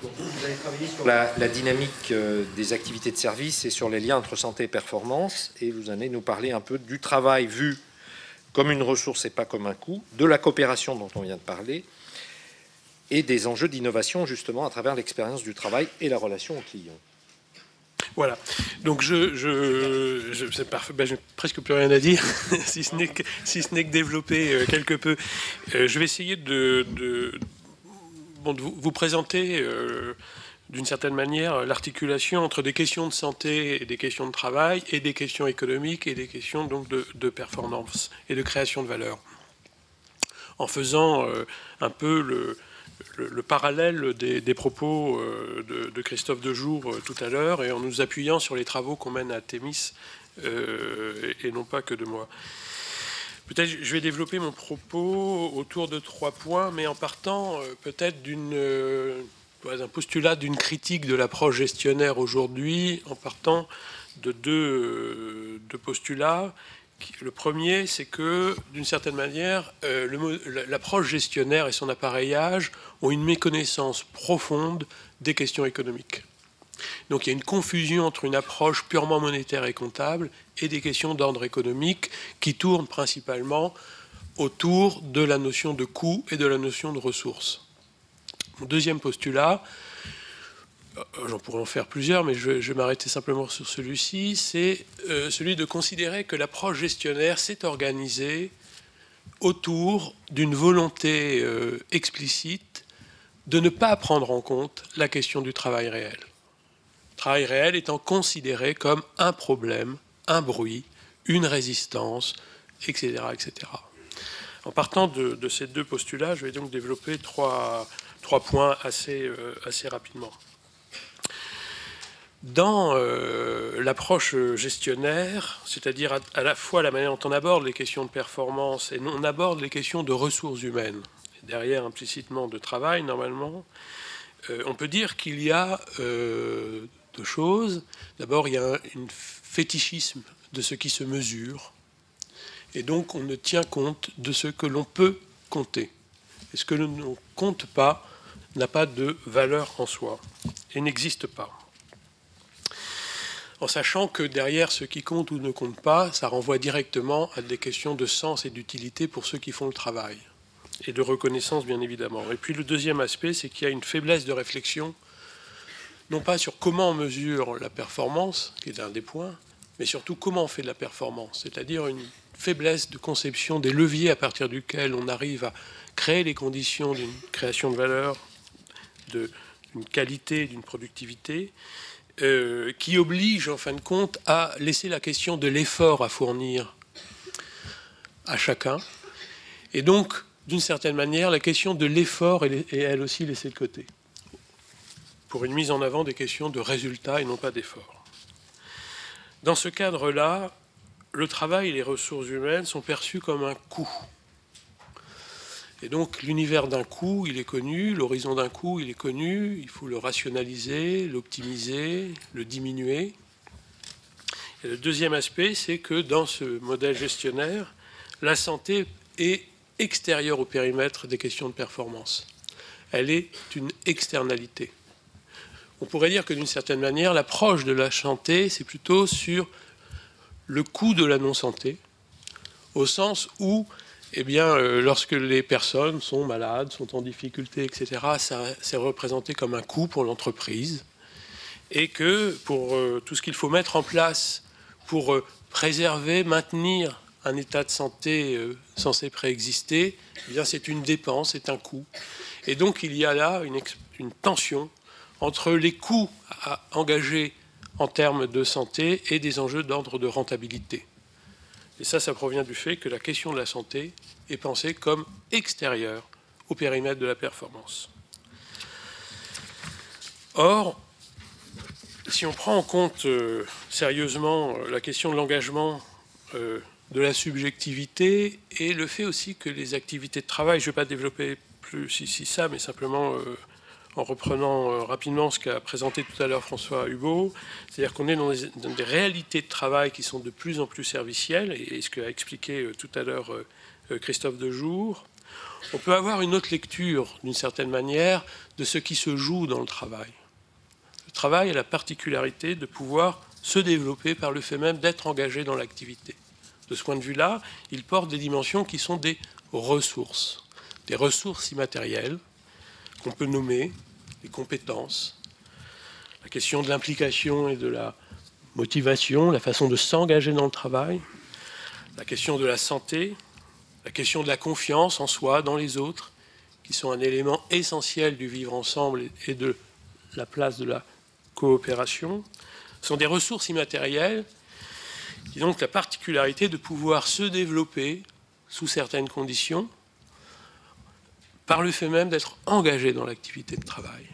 Donc, vous avez travaillé sur la dynamique des activités de service et sur les liens entre santé et performance, et vous allez nous parler un peu du travail vu comme une ressource et pas comme un coût, de la coopération dont on vient de parler, et des enjeux d'innovation justement à travers l'expérience du travail et la relation au client. Voilà, donc c'est parfait, ben, j'ai presque plus rien à dire, si ce n'est que développer quelque peu. Je vais essayer de vous présenter d'une certaine manière l'articulation entre des questions de santé et des questions de travail et des questions économiques et des questions donc de performance et de création de valeur. En faisant un peu le parallèle des propos de Christophe Dejour tout à l'heure et en nous appuyant sur les travaux qu'on mène à Thémis et non pas que de moi. Peut-être je vais développer mon propos autour de 3 points, mais en partant peut-être d'un postulat d'une critique de l'approche gestionnaire aujourd'hui, en partant de deux postulats. Le premier, c'est que, d'une certaine manière, l'approche gestionnaire et son appareillage ont une méconnaissance profonde des questions économiques. Donc il y a une confusion entre une approche purement monétaire et comptable et des questions d'ordre économique qui tournent principalement autour de la notion de coût et de la notion de ressources. Mon deuxième postulat, j'en pourrais en faire plusieurs, mais je vais m'arrêter simplement sur celui-ci, c'est celui de considérer que l'approche gestionnaire s'est organisée autour d'une volonté explicite de ne pas prendre en compte la question du travail réel. Le travail réel étant considéré comme un problème, un bruit, une résistance, etc. etc. En partant de ces deux postulats, je vais donc développer trois points assez rapidement. Dans l'approche gestionnaire, c'est-à-dire à la fois la manière dont on aborde les questions de performance et on aborde les questions de ressources humaines, et derrière implicitement de travail normalement, on peut dire qu'il y a deux choses. D'abord, il y a un fétichisme de ce qui se mesure, et donc on ne tient compte de ce que l'on peut compter. Et ce que l'on ne compte pas n'a pas de valeur en soi et n'existe pas. En sachant que derrière ce qui compte ou ne compte pas, ça renvoie directement à des questions de sens et d'utilité pour ceux qui font le travail, et de reconnaissance bien évidemment. Et puis le deuxième aspect, c'est qu'il y a une faiblesse de réflexion, non pas sur comment on mesure la performance, qui est un des points, mais surtout comment on fait de la performance, c'est-à-dire une faiblesse de conception des leviers à partir duquel on arrive à créer les conditions d'une création de valeur, d'une qualité, d'une productivité, qui oblige en fin de compte à laisser la question de l'effort à fournir à chacun. Et donc, d'une certaine manière, la question de l'effort est elle aussi laissée de côté, pour une mise en avant des questions de résultats et non pas d'effort. Dans ce cadre-là, le travail et les ressources humaines sont perçus comme un coût. Et donc l'univers d'un coût, il est connu, l'horizon d'un coût, il est connu, il faut le rationaliser, l'optimiser, le diminuer. Et le deuxième aspect, c'est que dans ce modèle gestionnaire, la santé est extérieure au périmètre des questions de performance. Elle est une externalité. On pourrait dire que d'une certaine manière, l'approche de la santé, c'est plutôt sur le coût de la non-santé, au sens où eh bien, lorsque les personnes sont malades, sont en difficulté, etc., c'est représenté comme un coût pour l'entreprise. Et que pour tout ce qu'il faut mettre en place pour préserver, maintenir un état de santé censé préexister, eh bien, c'est une dépense, c'est un coût. Et donc, il y a là une tension entre les coûts à engager en termes de santé et des enjeux d'ordre de rentabilité. Et ça provient du fait que la question de la santé est pensée comme extérieure au périmètre de la performance. Or, si on prend en compte sérieusement la question de l'engagement, de la subjectivité et le fait aussi que les activités de travail, je ne vais pas développer plus ici ça, mais simplement en reprenant rapidement ce qu'a présenté tout à l'heure François Hubault, c'est-à-dire qu'on est dans des réalités de travail qui sont de plus en plus servicielles, et ce qu'a expliqué tout à l'heure Christophe Dejour, on peut avoir une autre lecture, d'une certaine manière, de ce qui se joue dans le travail. Le travail a la particularité de pouvoir se développer par le fait même d'être engagé dans l'activité. De ce point de vue-là, il porte des dimensions qui sont des ressources immatérielles, qu'on peut nommer les compétences, la question de l'implication et de la motivation, la façon de s'engager dans le travail, la question de la santé, la question de la confiance en soi, dans les autres, qui sont un élément essentiel du vivre ensemble et de la place de la coopération, sont des ressources immatérielles qui ont donc la particularité de pouvoir se développer sous certaines conditions par le fait même d'être engagé dans l'activité de travail.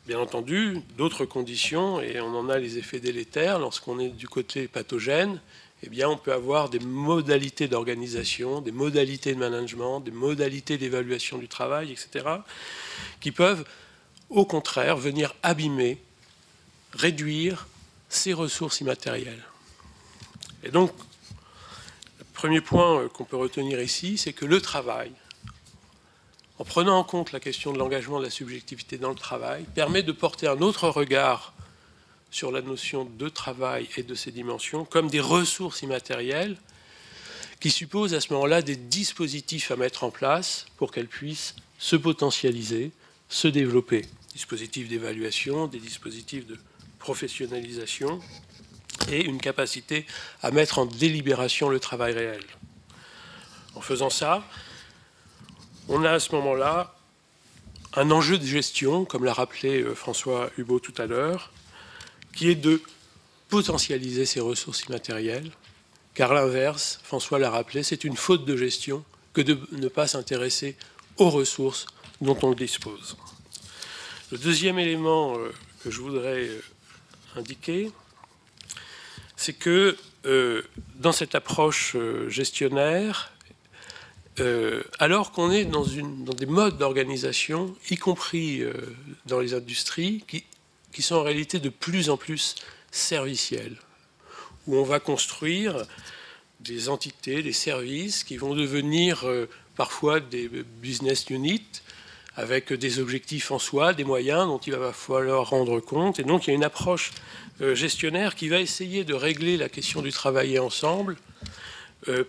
Bien entendu, d'autres conditions, et on en a les effets délétères, lorsqu'on est du côté pathogène, eh bien, on peut avoir des modalités d'organisation, des modalités de management, des modalités d'évaluation du travail, etc., qui peuvent, au contraire, venir abîmer, réduire ces ressources immatérielles. Et donc, le premier point qu'on peut retenir ici, c'est que le travail, en prenant en compte la question de l'engagement de la subjectivité dans le travail, permet de porter un autre regard sur la notion de travail et de ses dimensions comme des ressources immatérielles qui supposent à ce moment-là des dispositifs à mettre en place pour qu'elles puissent se potentialiser, se développer. Dispositifs d'évaluation, des dispositifs de professionnalisation et une capacité à mettre en délibération le travail réel. En faisant ça, on a à ce moment-là un enjeu de gestion, comme l'a rappelé François Hubaut tout à l'heure, qui est de potentialiser ces ressources immatérielles, car l'inverse, François l'a rappelé, c'est une faute de gestion que de ne pas s'intéresser aux ressources dont on dispose. Le deuxième élément que je voudrais indiquer, c'est que dans cette approche gestionnaire, alors qu'on est dans des modes d'organisation, y compris dans les industries, qui sont en réalité de plus en plus servicielles, où on va construire des entités, des services qui vont devenir parfois des business units avec des objectifs en soi, des moyens dont il va falloir rendre compte. Et donc il y a une approche gestionnaire qui va essayer de régler la question du travailler ensemble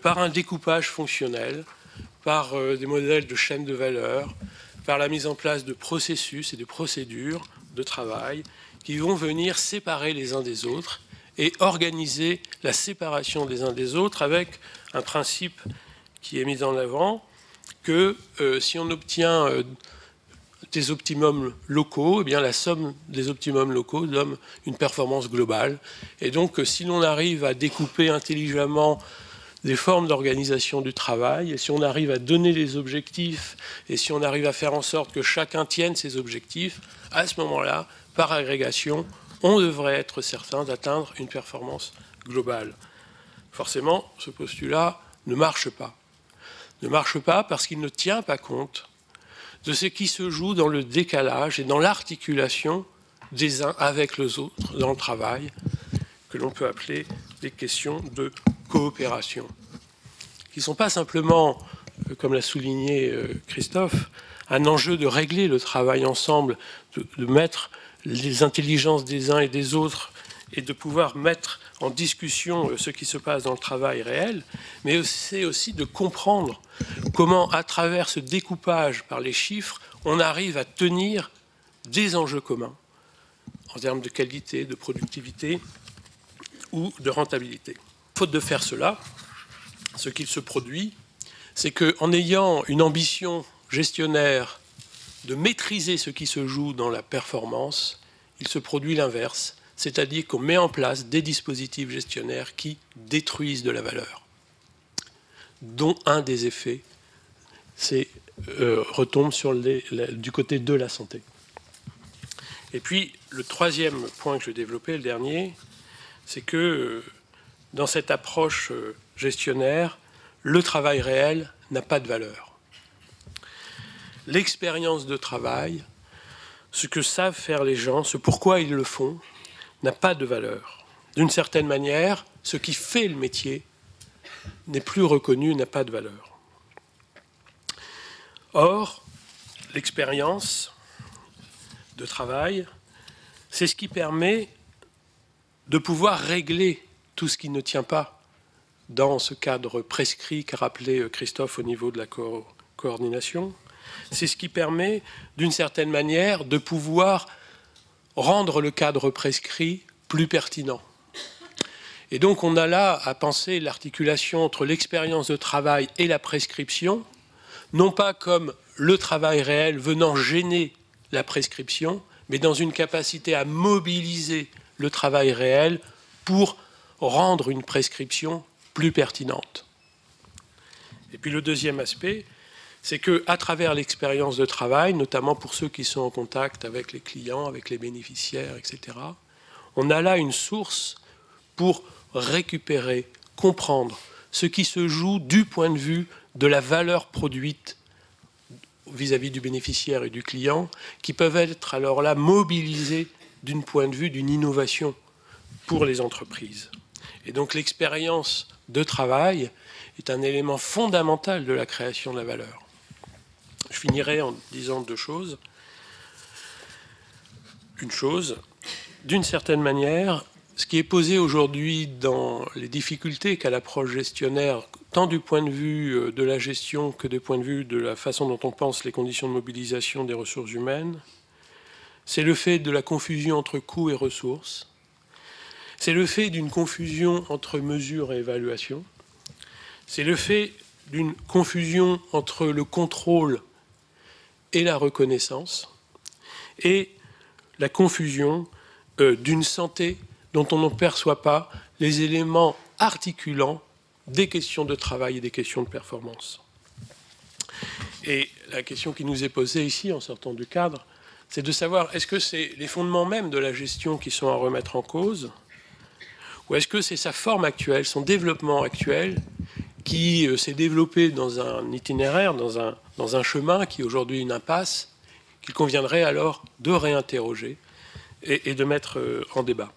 par un découpage fonctionnel, par des modèles de chaîne de valeur, par la mise en place de processus et de procédures de travail qui vont venir séparer les uns des autres et organiser la séparation des uns des autres avec un principe qui est mis en avant que si on obtient des optimums locaux, eh bien la somme des optimums locaux donne une performance globale. Et donc si l'on arrive à découper intelligemment des formes d'organisation du travail, et si on arrive à donner des objectifs, et si on arrive à faire en sorte que chacun tienne ses objectifs, à ce moment-là, par agrégation, on devrait être certain d'atteindre une performance globale. Forcément, ce postulat ne marche pas. Ne marche pas parce qu'il ne tient pas compte de ce qui se joue dans le décalage et dans l'articulation des uns avec les autres dans le travail, que l'on peut appeler des questions de coopération, qui ne sont pas simplement, comme l'a souligné Christophe, un enjeu de régler le travail ensemble, de mettre les intelligences des uns et des autres et de pouvoir mettre en discussion ce qui se passe dans le travail réel, mais c'est aussi de comprendre comment, à travers ce découpage par les chiffres, on arrive à tenir des enjeux communs en termes de qualité, de productivité ou de rentabilité. Faute de faire cela, ce qu'il se produit, c'est qu'en ayant une ambition gestionnaire de maîtriser ce qui se joue dans la performance, il se produit l'inverse, c'est-à-dire qu'on met en place des dispositifs gestionnaires qui détruisent de la valeur, dont un des effets retombe du côté de la santé. Et puis, le troisième point que je vais développer, le dernier, c'est que dans cette approche gestionnaire, le travail réel n'a pas de valeur. L'expérience de travail, ce que savent faire les gens, ce pourquoi ils le font, n'a pas de valeur. D'une certaine manière, ce qui fait le métier n'est plus reconnu, n'a pas de valeur. Or, l'expérience de travail, c'est ce qui permet de pouvoir régler tout ce qui ne tient pas dans ce cadre prescrit qu'a rappelé Christophe au niveau de la coordination. C'est ce qui permet, d'une certaine manière, de pouvoir rendre le cadre prescrit plus pertinent. Et donc on a là à penser l'articulation entre l'expérience de travail et la prescription, non pas comme le travail réel venant gêner la prescription, mais dans une capacité à mobiliser le travail réel pour rendre une prescription plus pertinente. Et puis le deuxième aspect, c'est qu'à travers l'expérience de travail, notamment pour ceux qui sont en contact avec les clients, avec les bénéficiaires, etc., on a là une source pour récupérer, comprendre ce qui se joue du point de vue de la valeur produite vis-à-vis du bénéficiaire et du client, qui peuvent être alors là mobilisés d'un point de vue d'une innovation pour les entreprises. Et donc l'expérience de travail est un élément fondamental de la création de la valeur. Je finirai en disant deux choses. Une chose, d'une certaine manière, ce qui est posé aujourd'hui dans les difficultés qu'a l'approche gestionnaire, tant du point de vue de la gestion que du point de vue de la façon dont on pense les conditions de mobilisation des ressources humaines, c'est le fait de la confusion entre coûts et ressources, c'est le fait d'une confusion entre mesures et évaluation, c'est le fait d'une confusion entre le contrôle et la reconnaissance, et la confusion d'une santé dont on ne perçoit pas les éléments articulants des questions de travail et des questions de performance. Et la question qui nous est posée ici, en sortant du cadre, c'est de savoir, est-ce que c'est les fondements même de la gestion qui sont à remettre en cause, ou est-ce que c'est sa forme actuelle, son développement actuel, qui s'est développé dans un itinéraire, dans un chemin qui est aujourd'hui une impasse, qu'il conviendrait alors de réinterroger et de mettre en débat.